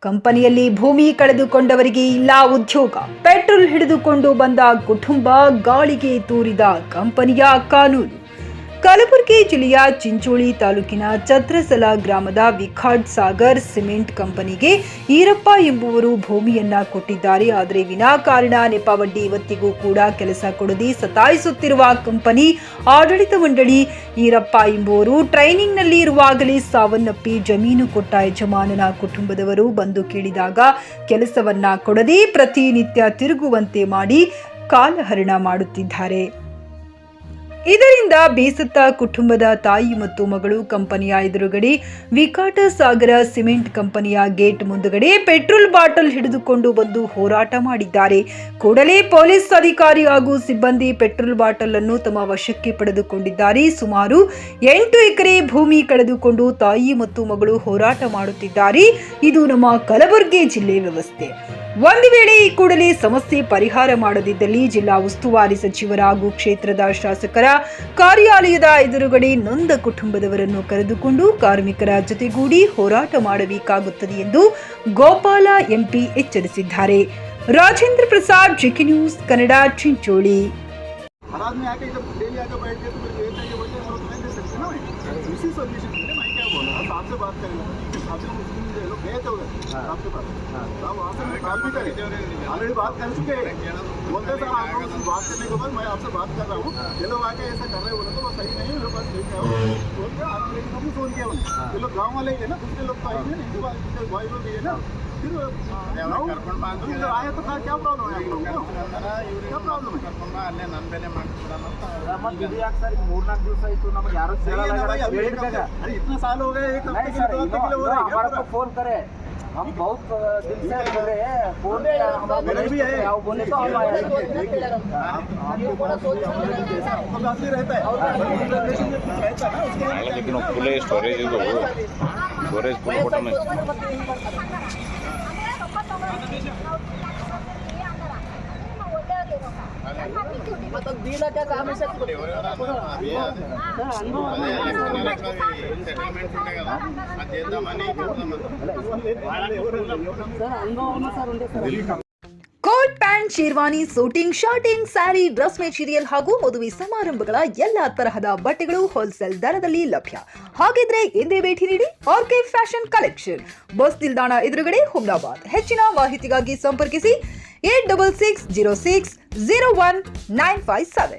ಕಂಪನಿಯಲ್ಲಿ ಭೂಮಿ ಕಳೆದುಕೊಂಡವರಿಗೆ ಇಲ್ಲ ಉದ್ಯೋಗ. ಪೆಟ್ರೋಲ್ ಹಿಡಿದುಕೊಂಡು ಬಂದ ಕುಟುಂಬ ಗಾಳಿಗೆ ತೂರಿದ ಕಂಪನಿಯ ಕಾನೂನು. ಕಲಬುರಗಿ ಜಿಲ್ಲೆಯ ಚಿಂಚೋಳಿ ತಾಲೂಕಿನ ಛತ್ರಸಲ ಗ್ರಾಮದ ವಿಕಾಡ್ ಸಾಗರ್ ಸಿಮೆಂಟ್ ಕಂಪನಿಗೆ ಈರಪ್ಪ ಎಂಬುವರು ಭೂಮಿಯನ್ನ ಕೊಟ್ಟಿದ್ದಾರೆ. ಆದರೆ ವಿನಾಕಾರಣ ನೆಪವಡ್ಡಿ ಇವತ್ತಿಗೂ ಕೂಡ ಕೆಲಸ ಕೊಡದೆ ಸತಾಯಿಸುತ್ತಿರುವ ಕಂಪನಿ ಆಡಳಿತ ಮಂಡಳಿ ಈರಪ್ಪ ಎಂಬುವರು ಟ್ರೈನಿಂಗ್ನಲ್ಲಿ ಇರುವಾಗಲೇ ಸಾವನ್ನಪ್ಪಿ ಜಮೀನು ಕೊಟ್ಟ ಯಜಮಾನನ ಕುಟುಂಬದವರು ಬಂದು ಕೇಳಿದಾಗ ಕೆಲಸವನ್ನ ಕೊಡದೆ ಪ್ರತಿನಿತ್ಯ ತಿರುಗುವಂತೆ ಮಾಡಿ ಕಾಲಹರಣ ಮಾಡುತ್ತಿದ್ದಾರೆ. ಇದರಿಂದ ಬೇಸತ್ತ ಕುಟುಂಬದ ತಾಯಿ ಮತ್ತು ಮಗಳು ಕಂಪನಿಯ ಎದುರುಗಡೆ ವಿಕಾಟ ಸಾಗರ ಸಿಮೆಂಟ್ ಕಂಪನಿಯ ಗೇಟ್ ಮುಂದುಗಡೆ ಪೆಟ್ರೋಲ್ ಬಾಟಲ್ ಹಿಡಿದುಕೊಂಡು ಬಂದು ಹೋರಾಟ ಮಾಡಿದ್ದಾರೆ. ಕೂಡಲೇ ಪೊಲೀಸ್ ಅಧಿಕಾರಿ ಹಾಗೂ ಸಿಬ್ಬಂದಿ ಪೆಟ್ರೋಲ್ ಬಾಟಲ್ ಅನ್ನು ತಮ್ಮ ವಶಕ್ಕೆ ಪಡೆದುಕೊಂಡಿದ್ದಾರೆ. ಸುಮಾರು 8 ಎಕರೆ ಭೂಮಿ ಕಳೆದುಕೊಂಡು ತಾಯಿ ಮತ್ತು ಮಗಳು ಹೋರಾಟ ಮಾಡುತ್ತಿದ್ದಾರೆ. ಇದು ನಮ್ಮ ಕಲಬುರಗಿ ಜಿಲ್ಲೆ ವ್ಯವಸ್ಥೆ. ಒಂದು ವೇಳೆ ಈ ಕೂಡಲೇ ಸಮಸ್ಯೆ ಪರಿಹಾರ ಮಾಡದಿದ್ದಲ್ಲಿ ಜಿಲ್ಲಾ ಉಸ್ತುವಾರಿ ಸಚಿವರ ಹಾಗೂ ಕ್ಷೇತ್ರದ ಶಾಸಕರ ಕಾರ್ಯಾಲಯದ ಎದುರುಗಡೆ ನೊಂದ ಕುಟುಂಬದವರನ್ನು ಕರೆದುಕೊಂಡು ಕಾರ್ಮಿಕರ ಜೊತೆಗೂಡಿ ಹೋರಾಟ ಮಾಡಬೇಕಾಗುತ್ತದೆ ಎಂದು ಗೋಪಾಲ ಎಂಪಿ ಎಚ್ಚರಿಸಿದ್ದಾರೆ. Rajendra Prasad, GK news Kannada, Chincholi. Already बात कर चुके हैं. बोलते सर आप लोग बात करने के बाद मैं आपसे बात कर रहा हूँ. ये लोग आके ऐसा कर रहे बोले तो वो सही नहीं है. बस बोलते आप लोग फोन किया ये लोग गाँव वाले है ना, दूसरे लोग तो आए हैं ना, बॉय लोग है ना. फिर आया तो क्या प्रॉब्लम है? क्या प्रॉब्लम है? ಅಲ್ಲೇ ನನ್ನ ಬೆಲೆ ಮಾಡ್ಕೊಡೋಣ ಮತ್ತೆ ಇದು ಯಾಕೆ ಸರ್ 3-4 ದಿವಸ ಆಯ್ತು ನಮಗೆ ಯಾರು ಹೇಳಲ್ಲ. इतना साल हो गए, एक हफ्ते के लिए हमारे को फोन करे. हम बहुत दिन से बोल रहे हैं, फोन पे भी है आओ बोले तो हम आए. लेकिन full storage storage full photo में मतलब दिला क्या काम है sir? Coat pant, sherwani, suiting, shirting, sari, dress material ಹಾಗೂ ಮದುವೆ ಸಮಾರಂಭಗಳ ಎಲ್ಲಾ ತರಹದ ಬಟ್ಟೆಗಳು ಹೋಲ್ಸೇಲ್ ದರದಲ್ಲಿ ಲಭ್ಯ. ಹಾಗಿದ್ರೆ ಎಂದೇ ಭೇಟಿ ನೀಡಿ ಆರ್ಕೆ ಫ್ಯಾಷನ್ ಕಲೆಕ್ಷನ್, ಬಸ್ ನಿಲ್ದಾಣ ಎದುರುಗಡೆ, ಹುಮ್ನಾಬಾದ್. ಹೆಚ್ಚಿನ ಮಾಹಿತಿಗಾಗಿ ಸಂಪರ್ಕಿಸಿ 8660601957.